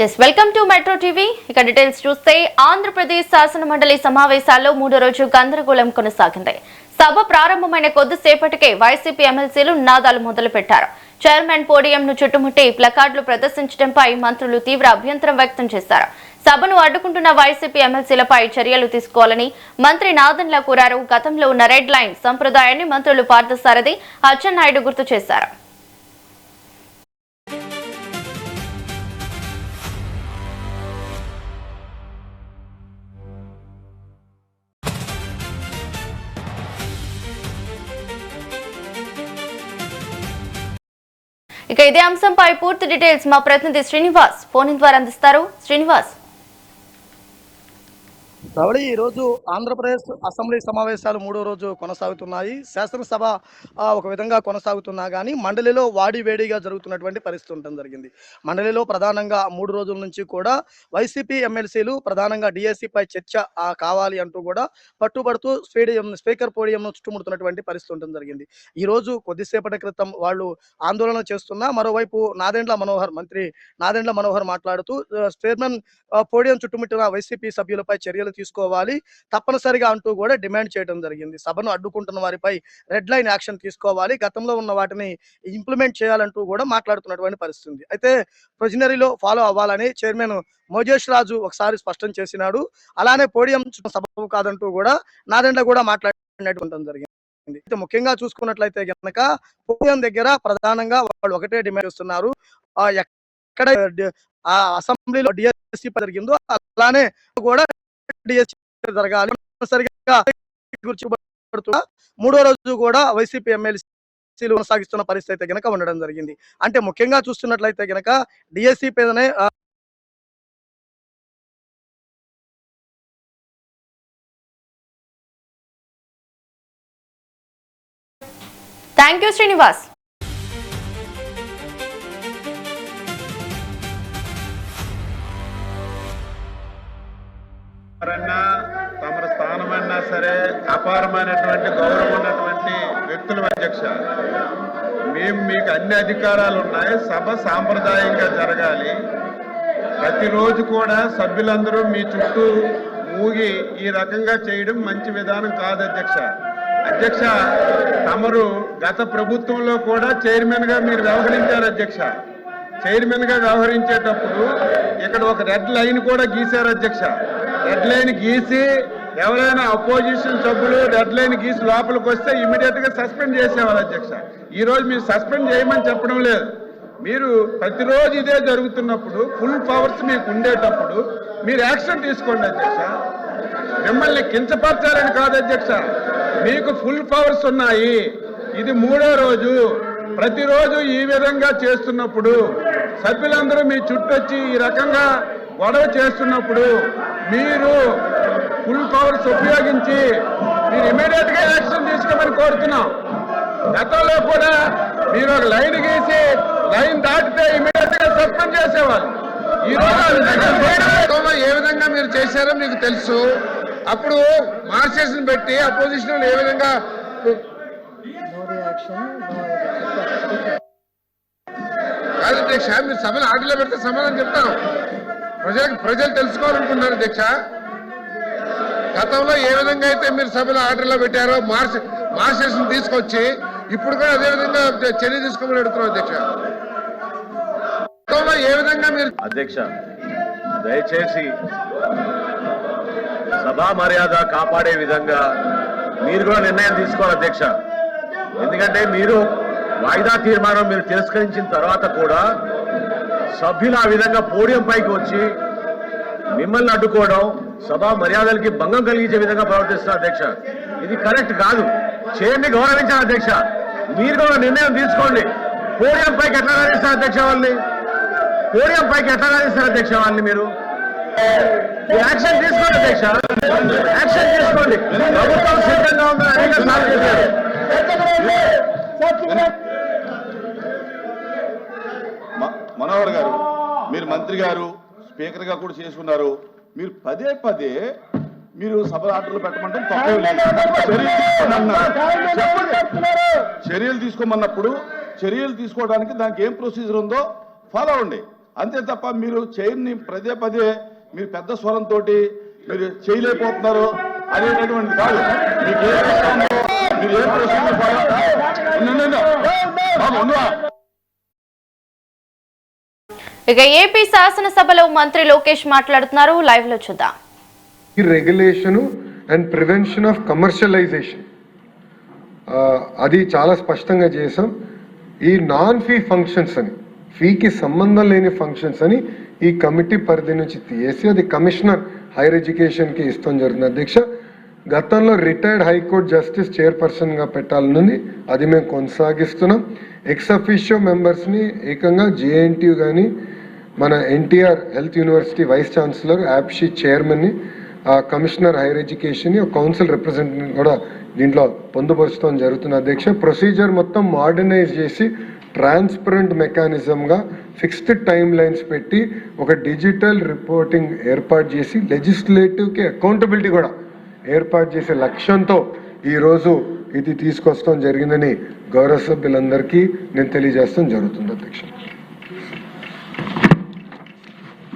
Yes, welcome to Metro TV. ఇక details చూస్తే ఆంధ్రప్రదేశ్ శాసన మండలి సమావేశాల్లో మూడో రోజు గందరగోళం కొనసాగింది. సభ ప్రారంభమైన కొద్దిసేపటికే వైసీపీ ఎమ్మెల్సీలు నినాదాలు మొదలుపెట్టారు. చైర్మన్ పోడియంను చుట్టుముట్టి ప్లకార్డులు ప్రదర్శించడంపై మంత్రులు తీవ్ర అభ్యంతరం వ్యక్తం చేశారు. సభను అడ్డుకుంటున్న వైసీపీ ఎమ్మెల్సీలపై చర్యలు తీసుకోవాలని మంత్రి నాదెండ్ల కోరారు. గతంలో ఉన్న రెడ్ లైన్ సంప్రదాయాన్ని మంత్రులు పార్థసారథి, అచ్చెన్నాయుడు గుర్తు చేశారు. ఇక ఇదే అంశంపై పూర్తి డీటెయిల్స్ మా ప్రతినిధి శ్రీనివాస్ ఫోన్ ద్వారా అందిస్తారు. శ్రీనివాస్, ఈ రోజు ఆంధ్రప్రదేశ్ అసెంబ్లీ సమావేశాలు మూడో రోజు కొనసాగుతున్నాయి. శాసనసభ ఒక విధంగా కొనసాగుతున్నా కానీ మండలిలో వాడివేడిగా జరుగుతున్నటువంటి పరిస్థితి ఉండడం జరిగింది. మండలిలో ప్రధానంగా 3 రోజుల నుంచి కూడా వైసీపీ ఎమ్మెల్సీలు ప్రధానంగా డిఎస్సిపై చర్చ కావాలి అంటూ కూడా పట్టుబడుతూ స్పీకర్ పోడియంను చుట్టుముడుతున్నటువంటి పరిస్థితి ఉండడం జరిగింది. ఈ రోజు కొద్దిసేపటి క్రితం వాళ్ళు ఆందోళన చేస్తున్నా, మరోవైపు మంత్రి నాదెండ్ల మనోహర్ మాట్లాడుతూ చైర్మన్ పోడియం చుట్టుముట్టిన వైసీపీ సభ్యులపై చర్యలు తీసుకోవాలి తప్పనిసరిగా అంటూ కూడా డిమాండ్ చేయడం జరిగింది. సభను అడ్డుకుంటున్న వారిపై రెడ్ లైన్ యాక్షన్ తీసుకోవాలి, గతంలో ఉన్న వాటిని ఇంప్లిమెంట్ చేయాలంటూ కూడా మాట్లాడుతున్నటువంటి పరిస్థితి. అయితే ప్రొజినరీలో ఫాలో అవ్వాలని చైర్మన్ మోజేష్ రాజు ఒకసారి స్పష్టం చేసినాడు. అలానే పోడియం సభ కాదంటూ కూడా నాదెండ్ల కూడా మాట్లాడినట్టు జరిగింది. అయితే ముఖ్యంగా చూసుకున్నట్లయితే గనక పోడియం దగ్గర ప్రధానంగా వాళ్ళు ఒకటే డిమాండ్ చేస్తున్నారు. ఎక్కడ అసెంబ్లీలో డిఎస్సి జరిగిందో అలానే కూడా జరగాలి. మూడో రోజు కూడా వైసీపీ ఎమ్మెల్సీలు కొనసాగిస్తున్న పరిస్థితి అయితే గనక ఉండడం జరిగింది. అంటే ముఖ్యంగా చూస్తున్నట్లయితే గనక డిఎస్సి పైనే థ్యాంక్ యూ శ్రీనివాస్. తమ స్థానమైనా సరే అపారమైనటువంటి గౌరవం ఉన్నటువంటి వ్యక్తులు అధ్యక్ష, మేము మీకు అన్ని అధికారాలు ఉన్నాయి. సభ సాంప్రదాయంగా జరగాలి. ప్రతిరోజు కూడా సభ్యులందరూ మీ చుట్టూ ఊగి ఈ రకంగా చేయడం మంచి విధానం కాదు అధ్యక్ష. అధ్యక్ష, తమరు గత ప్రభుత్వంలో కూడా చైర్మన్ గా మీరు వ్యవహరించారు అధ్యక్ష. చైర్మన్ గా వ్యవహరించేటప్పుడు ఇక్కడ ఒక రెడ్ లైన్ కూడా గీశారు అధ్యక్ష. రెడ్ లైన్ గీసి ఎవరైనా అపోజిషన్ సభ్యులు రెడ్ లైన్ గీసి లోపలికి వస్తే ఇమీడియట్ గా సస్పెండ్ చేసేవారు అధ్యక్ష. ఈ రోజు మీరు సస్పెండ్ చేయమని చెప్పడం లేదు. మీరు ప్రతిరోజు ఇదే జరుగుతున్నప్పుడు ఫుల్ పవర్స్ మీకు ఉండేటప్పుడు మీరు యాక్షన్ తీసుకోండి అధ్యక్ష. మిమ్మల్ని కించపరచాలని కాదు అధ్యక్ష, మీకు ఫుల్ పవర్స్ ఉన్నాయి. ఇది మూడో రోజు. ప్రతిరోజు ఈ విధంగా చేస్తున్నప్పుడు సభ్యులందరూ మీ చుట్టొచ్చి ఈ రకంగా గొడవ చేస్తున్నప్పుడు మీరు ఫుల్ పవర్స్ ఉపయోగించి మీరు ఇమీడియట్ గా యాక్షన్ తీసుకోమని కోరుతున్నాం. గతంలో కూడా మీరు ఒక లైన్ గీసి లైన్ దాటితే ఇమీడియట్ గా సస్పెండ్ చేసేవాళ్ళు. ఈ రోజు ఏ విధంగా మీరు చేశారో మీకు తెలుసు. అప్పుడు మార్చేషన్ పెట్టి అపోజిషన్ ఏ విధంగా కాదు అధ్యక్ష, మీరు సభను ఆటలో పెడితే సమాధానం చెప్తాను. ప్రజలు తెలుసుకోవాలనుకున్నారు అధ్యక్ష. గతంలో ఏ విధంగా అయితే మీరు సభలో ఆర్డర్లో పెట్టారో మార్చేషన్ తీసుకొచ్చి ఇప్పుడు కూడా అదే విధంగా చర్య తీసుకోమని అడుగుతున్నాం అధ్యక్ష. గతంలో ఏ విధంగా మీరు అధ్యక్ష దయచేసి సభా మర్యాద కాపాడే విధంగా మీరు కూడా నిర్ణయం తీసుకోవాలి అధ్యక్ష. ఎందుకంటే మీరు వాయిదా తీర్మానం మీరు తిరస్కరించిన తర్వాత కూడా సభ్యులు ఆ విధంగా పోడియం పైకి వచ్చి మిమ్మల్ని అడ్డుకోవడం సభా మర్యాదలకి భంగం కలిగించే విధంగా ప్రవర్తిస్తున్నారు అధ్యక్ష. ఇది కరెక్ట్ కాదు. చైర్ని గౌరవించాలి అధ్యక్ష. మీరు కూడా నిర్ణయం తీసుకోండి. పోడియం పైకి ఎట్లా రాణిస్తారు అధ్యక్ష వాళ్ళని? పోడియం పైకి ఎట్లా రాణిస్తారు అధ్యక్ష వాళ్ళని? మీరు యాక్షన్ తీసుకోండి అధ్యక్ష, యాక్షన్ తీసుకోండి. ప్రభుత్వం సిద్ధంగా ఉందని అనేక సార్లు చెప్పారు. మనోహర్ గారు, మీరు మంత్రి గారు, స్పీకర్ గా కూడా చేసుకున్నారు. మీరు పదే పదే మీరు సభ ఆర్డర్లు పెట్టమంటే తప్పే లేదు. చర్యలు తీసుకోమన్నప్పుడు చర్యలు తీసుకోవడానికి దానికి ఏం ప్రొసీజర్ ఉందో ఫాలో అవ్వండి. అంతే తప్ప మీరు చైర్ని పదే పదే మీరు పెద్ద స్వరంతో మీరు చేయలేకపోతున్నారు అనేటటువంటిది కాదు. మీకు ఏ విషయంలో మీరు ఏ ప్రశ్న ఇక ఏపీ శాసనసభలో మంత్రి లోకేష్ మాట్లాడుతున్నారు. లైవ్ లో చూద్దాం. Regulation and prevention of commercialisation అది చాలా స్పష్టంగా చేసాం. ఈ నాన్ ఫీ ఫంక్షన్స్ అని, ఫీకి సంబంధం లేని ఫంక్షన్స్ అని ఈ కమిటీ పరిధి నుంచి తీసి అది కమిషనర్ హైయర్ ఎడ్యుకేషన్కి ఇస్తాం జరుగుతుంది. అధ్యక్ష, గతంలో రిటైర్డ్ హైకోర్టు జస్టిస్ చైర్పర్సన్గా పెట్టాలనుంది, అది మేము కొనసాగిస్తున్నాం. ఎక్స్ అఫీషియో మెంబర్స్ని ఏకంగా జేఎన్టీయూ కానీ మన NTR health university vice chancellor యాప్షీ చైర్మన్ని, commissioner higher education council representative కూడా దీంట్లో పొందుపరచడం జరుగుతుంది. అధ్యక్ష, ప్రొసీజర్ మొత్తం మోడర్నైజ్ చేసి ట్రాన్స్పరెంట్ మెకానిజంగా ఫిక్స్డ్ టైమ్ లైన్స్ పెట్టి ఒక డిజిటల్ రిపోర్టింగ్ ఏర్పాటు చేసి లెజిస్లేటివ్కి అకౌంటబిలిటీ కూడా ఏర్పాటు చేసే లక్ష్యంతో ఈరోజు ఇది తీసుకొస్తాం జరిగిందని గౌరవ సభ్యులందరికీ నేను తెలియజేస్తాం జరుగుతుంది. అధ్యక్ష,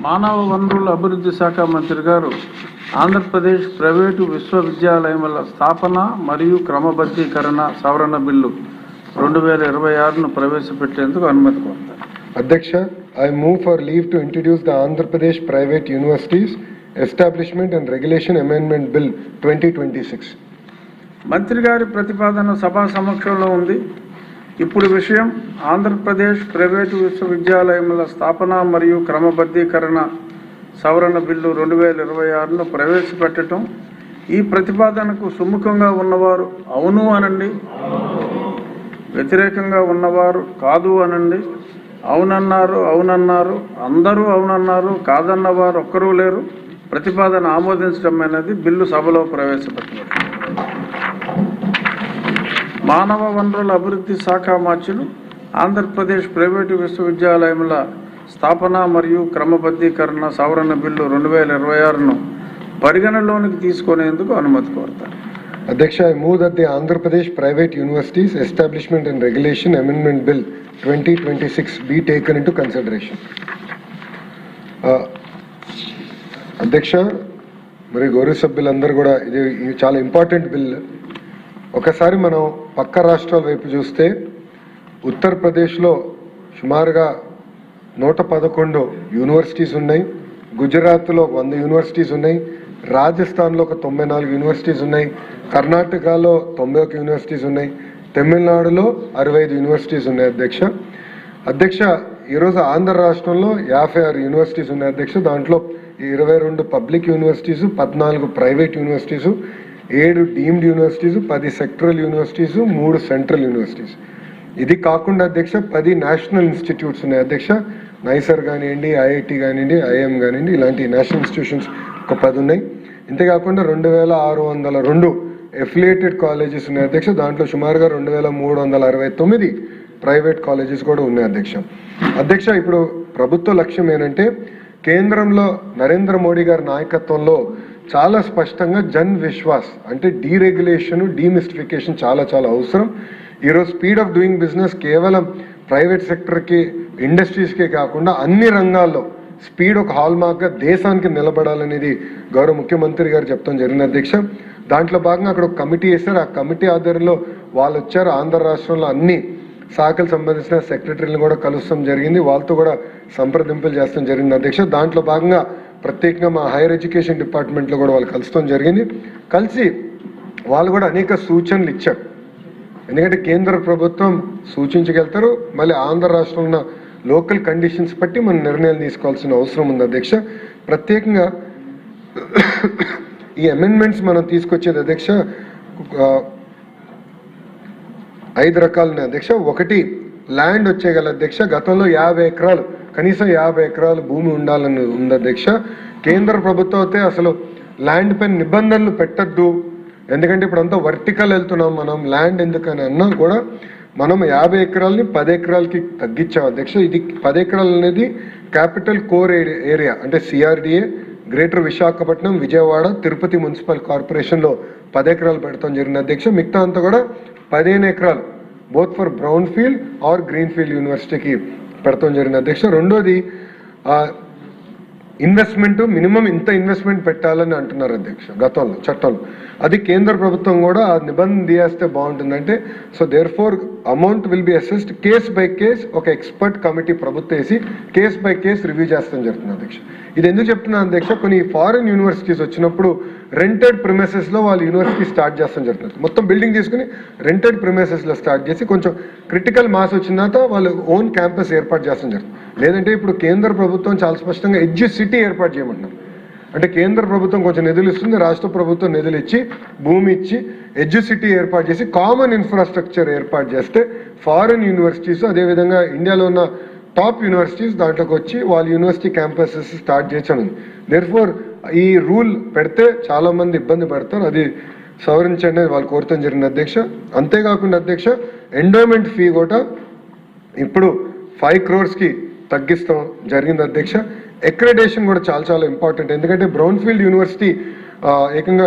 మానవ వనరుల అభివృద్ధి శాఖ మంత్రి గారు ఆంధ్రప్రదేశ్ ప్రైవేటు విశ్వవిద్యాలయముల స్థాపన మరియు క్రమబద్ధీకరణ సవరణ బిల్లు 2026ను ప్రవేశపెట్టేందుకు అనుమతి కోరుతారు. అధ్యక్ష, I move for leave to introduce the Andhra Pradesh private universities establishment and regulation amendment bill 2026. మంత్రి గారి ప్రతిపాదన సభా సమక్షంలో ఉంది. ఇప్పుడు విషయం ఆంధ్రప్రదేశ్ ప్రైవేటు విశ్వవిద్యాలయముల స్థాపన మరియు క్రమబద్ధీకరణ సవరణ బిల్లు 2026ను ప్రవేశపెట్టడం. ఈ ప్రతిపాదనకు సుముఖంగా ఉన్నవారు అవును అనండి, వ్యతిరేకంగా ఉన్నవారు కాదు అనండి. అవునన్నారు అవునన్నారు, అందరూ అవునన్నారు, కాదన్నవారు ఒక్కరూ లేరు. ప్రతిపాదన ఆమోదించడం అనేది బిల్లు సభలో ప్రవేశపెట్టినట్టు. మానవ వనరుల అభివృద్ధి శాఖ మార్చులు ఆంధ్రప్రదేశ్ ప్రైవేటు విశ్వవిద్యాలయముల స్థాపన మరియు క్రమబద్ధీకరణ సవరణ బిల్లు 2026ను పరిగణలోనికి తీసుకునేందుకు అనుమతి కోరుతారు. అధ్యక్ష, I move that the Andhra Pradesh private universities establishment and regulation amendment bill 2026 be taken into consideration. అధ్యక్ష, మరి గౌరవ సభ్యులందరూ కూడా ఇది చాలా ఇంపార్టెంట్ బిల్. ఒకసారి మనం పక్క రాష్ట్రాల వైపు చూస్తే ఉత్తరప్రదేశ్లో సుమారుగా 111 యూనివర్సిటీస్ ఉన్నాయి, గుజరాత్లో 100 యూనివర్సిటీస్ ఉన్నాయి, రాజస్థాన్లో ఒక 94 యూనివర్సిటీస్ ఉన్నాయి, కర్ణాటకలో 91 యూనివర్సిటీస్ ఉన్నాయి, తమిళనాడులో 65 యూనివర్సిటీస్ ఉన్నాయి. అధ్యక్ష, ఈరోజు ఆంధ్ర రాష్ట్రంలో 56 యూనివర్సిటీస్ ఉన్నాయి. అధ్యక్ష, దాంట్లో 22 public universities, 14 private universities, 7 deemed universities, 10 sectoral universities, 3 central universities. ఇది కాకుండా అధ్యక్ష 10 నేషనల్ ఇన్స్టిట్యూట్స్ ఉన్నాయి. అధ్యక్ష, నైసర్ కానివ్వండి, ఐఐటి కానివ్వండి, ఐఎం కానివ్వండి, ఇలాంటి నేషనల్ ఇన్స్టిట్యూషన్స్ ఒక 10 ఉన్నాయి. ఇంతేకాకుండా 2602 ఎఫిలియేటెడ్ కాలేజెస్ ఉన్నాయి. అధ్యక్ష, దాంట్లో సుమారుగా 2369 ప్రైవేట్ కాలేజెస్ కూడా ఉన్నాయి. అధ్యక్ష, ఇప్పుడు ప్రభుత్వ లక్ష్యం ఏంటంటే కేంద్రంలో నరేంద్ర మోడీ గారి నాయకత్వంలో చాలా స్పష్టంగా జన్ విశ్వాస్ అంటే డీరెగ్యులేషన్, డీమిస్టిఫికేషన్ చాలా చాలా అవసరం. ఈరోజు స్పీడ్ ఆఫ్ డూయింగ్ బిజినెస్ కేవలం ప్రైవేట్ సెక్టర్కి, ఇండస్ట్రీస్కే కాకుండా అన్ని రంగాల్లో స్పీడ్ ఒక హాల్ మార్క్గా దేశానికి నిలబడాలనేది గౌరవ ముఖ్యమంత్రి గారు చెప్తాం జరిగింది. అధ్యక్ష, దాంట్లో భాగంగా అక్కడ ఒక కమిటీ వేశారు. ఆ కమిటీ ఆధ్వర్యంలో వాళ్ళు వచ్చారు. ఆంధ్ర రాష్ట్రంలో అన్ని శాఖలకు సంబంధించిన సెక్రటరీలను కూడా కలుస్తాం జరిగింది, వాళ్ళతో కూడా సంప్రదింపులు చేస్తాం జరిగింది. అధ్యక్ష, దాంట్లో భాగంగా ప్రత్యేకంగా మా హైయర్ ఎడ్యుకేషన్ డిపార్ట్మెంట్లో కూడా వాళ్ళు కలుస్తాం జరిగింది. కలిసి వాళ్ళు కూడా అనేక సూచనలు ఇచ్చారు. ఎందుకంటే కేంద్ర ప్రభుత్వం సూచించగలుగుతారు, మళ్ళీ ఆంధ్ర రాష్ట్రంలో ఉన్న లోకల్ కండిషన్స్ బట్టి మనం నిర్ణయాలు తీసుకోవాల్సిన అవసరం ఉంది. అధ్యక్ష, ప్రత్యేకంగా ఈ అమెండ్మెంట్స్ మనం తీసుకొచ్చేది అధ్యక్ష 5 రకాలు ఉన్నాయి. అధ్యక్ష, ఒకటి ల్యాండ్ వచ్చేగల. అధ్యక్ష, గతంలో 50 ఎకరాలు, కనీసం 50 ఎకరాలు భూమి ఉండాలని ఉంది. అధ్యక్ష, కేంద్ర ప్రభుత్వం అయితే అసలు ల్యాండ్ పైన నిబంధనలు పెట్టద్దు, ఎందుకంటే ఇప్పుడు అంతా వర్టికల్ వెళ్తున్నాం, మనం ల్యాండ్ ఎందుకని అన్నా కూడా మనం 50 ఎకరాలని 10 ఎకరాలకి తగ్గించాం. అధ్యక్ష, ఇది 10 ఎకరాలు అనేది క్యాపిటల్ కోర్ ఏరియా అంటే CRDA, greater Visakhapatnam, Vijayawada, Tirupati municipal కార్పొరేషన్లో 10 ఎకరాలు పెడతాం జరిగింది. అధ్యక్ష, మిగతా అంతా కూడా 15 ఎకరాలు both for brown field or green field యూనివర్సిటీకి పెడతాం జరిగింది. అధ్యక్ష, రెండోది ఇన్వెస్ట్మెంట్ మినిమం ఇంత ఇన్వెస్ట్మెంట్ పెట్టాలని అంటున్నారు అధ్యక్ష గతంలో చట్టంలో. అది కేంద్ర ప్రభుత్వం కూడా ఆ నిబంధన తీయేస్తే బాగుంటుందంటే so therefore amount will be assessed case by case, ఒక ఎక్స్పర్ట్ కమిటీ ప్రభుత్వం వేసి కేస్ బై కేస్ రివ్యూ చేస్తాం జరుగుతుంది అధ్యక్ష. ఇది ఎందుకు చెప్తున్నాను అధ్యక్ష, కొన్ని ఫారిన్ యూనివర్సిటీస్ వచ్చినప్పుడు రెంటెడ్ ప్రిమైసెస్లో వాళ్ళు యూనివర్సిటీ స్టార్ట్ చేస్తాం జరుగుతుంది. మొత్తం బిల్డింగ్ తీసుకుని రెంటెడ్ ప్రిమైసెస్లో స్టార్ట్ చేసి కొంచెం క్రిటికల్ మాస్ వచ్చిన తర్వాత వాళ్ళు ఓన్ క్యాంపస్ ఏర్పాటు చేస్తాం జరుగుతుంది. లేదంటే ఇప్పుడు కేంద్ర ప్రభుత్వం చాలా స్పష్టంగా ఎడ్జ్ సిటీ ఏర్పాటు చేయమంటున్నారు. అంటే కేంద్ర ప్రభుత్వం కొంచెం నిధులు ఇస్తుంది, రాష్ట్ర ప్రభుత్వం నిధులు ఇచ్చి భూమి ఇచ్చి ఎడ్జ్ సిటీ ఏర్పాటు చేసి కామన్ ఇన్ఫ్రాస్ట్రక్చర్ ఏర్పాటు చేస్తే ఫారిన్ యూనివర్సిటీస్ అదేవిధంగా ఇండియాలో ఉన్న టాప్ యూనివర్సిటీస్ దాంట్లోకి వచ్చి వాళ్ళ యూనివర్సిటీ క్యాంపసెస్ స్టార్ట్ చేయొచ్చు. దేర్ఫోర్ ఈ రూల్ పెడితే చాలా మంది ఇబ్బంది పడతారు, అది సవరించండి వాళ్ళు కోరటం జరిగింది అధ్యక్ష. అంతేకాకుండా అధ్యక్ష ఎండోమెంట్ ఫీ కూడా ఇప్పుడు 5 crores తగ్గిస్తాం జరిగింది అధ్యక్ష. అక్రెడిటేషన్ కూడా చాలా చాలా ఇంపార్టెంట్, ఎందుకంటే బ్రౌన్ఫీల్డ్ యూనివర్సిటీ ఏకంగా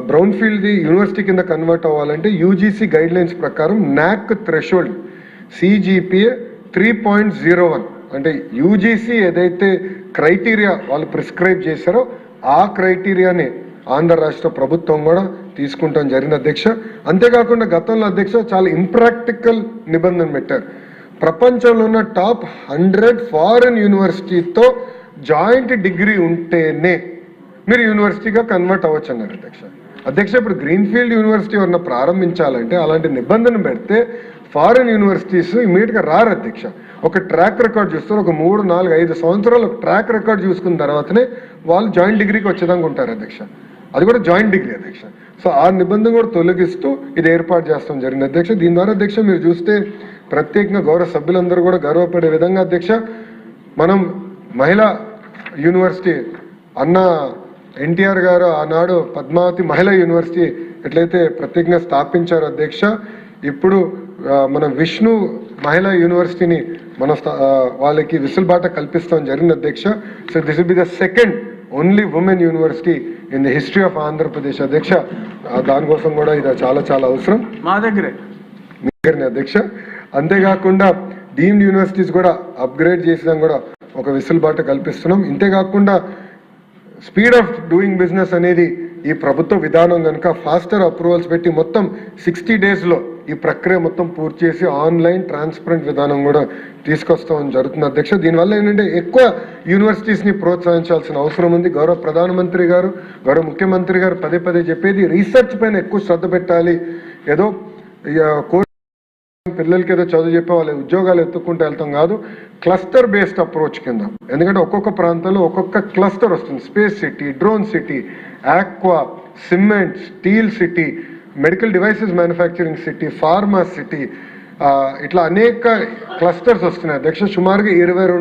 బ్రౌన్ఫీల్డ్ యూనివర్సిటీ కింద కన్వర్ట్ అవ్వాలంటే యూజీసీ గైడ్ లైన్స్ ప్రకారం నాక్ థ్రెషోల్డ్ CGPA 3.01 అంటే యూజీసీ ఏదైతే క్రైటీరియా వాళ్ళు ప్రిస్క్రైబ్ చేశారో ఆ క్రైటీరియాని ఆంధ్ర రాష్ట్ర ప్రభుత్వం కూడా తీసుకుంటాం జరిగింది అధ్యక్ష. అంతేకాకుండా గతంలో అధ్యక్ష చాలా ఇంప్రాక్టికల్ నిబంధన పెట్టారు. ప్రపంచంలో ఉన్న టాప్ 100 ఫారిన్ యూనివర్సిటీతో జాయింట్ డిగ్రీ ఉంటేనే మీరు యూనివర్సిటీగా కన్వర్ట్ అవ్వచ్చు అన్నారు అధ్యక్ష. అధ్యక్ష ఇప్పుడు గ్రీన్ఫీల్డ్ యూనివర్సిటీ ఎవరన్నా ప్రారంభించాలంటే అలాంటి నిబంధన పెడితే ఫారిన్ యూనివర్సిటీస్ ఇమీడియట్గా రారు అధ్యక్ష. ఒక ట్రాక్ రికార్డ్ చూస్తారు, ఒక 3, 4, 5 సంవత్సరాలు ఒక ట్రాక్ రికార్డ్ చూసుకున్న తర్వాతనే వాళ్ళు జాయింట్ డిగ్రీకి వచ్చేదాకా ఉంటారు అధ్యక్ష. అది కూడా జాయింట్ డిగ్రీ అధ్యక్ష. సో ఆ నిబంధన కూడా తొలగిస్తూ ఇది ఏర్పాటు చేస్తాం జరిగింది అధ్యక్ష. దీని ద్వారా అధ్యక్ష మీరు చూస్తే ప్రత్యేకంగా గౌరవ సభ్యులందరూ కూడా గర్వపడే విధంగా అధ్యక్ష మనం మహిళా యూనివర్సిటీ అన్న ఎన్టీఆర్ గారు ఆనాడు పద్మావతి మహిళా యూనివర్సిటీ ఎట్లయితే ప్రత్యేకంగా స్థాపించారు అధ్యక్ష, ఇప్పుడు మన విష్ణు మహిళా యూనివర్సిటీని మన వాళ్ళకి విసులుబాట కల్పిస్తాం జరిగింది అధ్యక్ష. So this will be the second only women university in the history of Andhra Pradesh అధ్యక్ష. దానికోసం కూడా ఇది చాలా చాలా అవసరం మా దగ్గరే అధ్యక్ష. అంతేకాకుండా డీమ్డ్ యూనివర్సిటీస్ కూడా అప్గ్రేడ్ చేసడం కూడా ఒక విసులుబాటు కల్పిస్తున్నాం. ఇంతేకాకుండా స్పీడ్ ఆఫ్ డూయింగ్ బిజినెస్ అనేది ఈ ప్రభుత్వ విధానం కనుక ఫాస్టర్ అప్రూవల్స్ పెట్టి మొత్తం 60 daysలో ఈ ప్రక్రియ మొత్తం పూర్తి చేసి ఆన్లైన్ ట్రాన్స్పరెంట్ విధానం కూడా తీసుకొస్తామని జరుగుతుంది అధ్యక్ష. దీనివల్ల ఏంటంటే ఎక్కువ యూనివర్సిటీస్ని ప్రోత్సహించాల్సిన అవసరం ఉంది. గౌరవ ప్రధానమంత్రి గారు గౌరవ ముఖ్యమంత్రి గారు పదే పదే చెప్పేది రీసెర్చ్ పైన ఎక్కువ శ్రద్ధ పెట్టాలి. ఏదో పిల్లలకి ఏదో చదువు చెప్పే వాళ్ళ ఉద్యోగాలు ఎత్తుకుంటూ వెళ్తాం కాదు, క్లస్టర్ బేస్డ్ అప్రోచ్ కింద. ఎందుకంటే ఒక్కొక్క ప్రాంతంలో ఒక్కొక్క క్లస్టర్ వస్తుంది. Space city, drone city, aqua, cement, steel city, medical devices manufacturing city, pharma city, ఇట్లా అనేక క్లస్టర్స్ వస్తున్నాయి అధ్యక్ష. సుమారుగా 22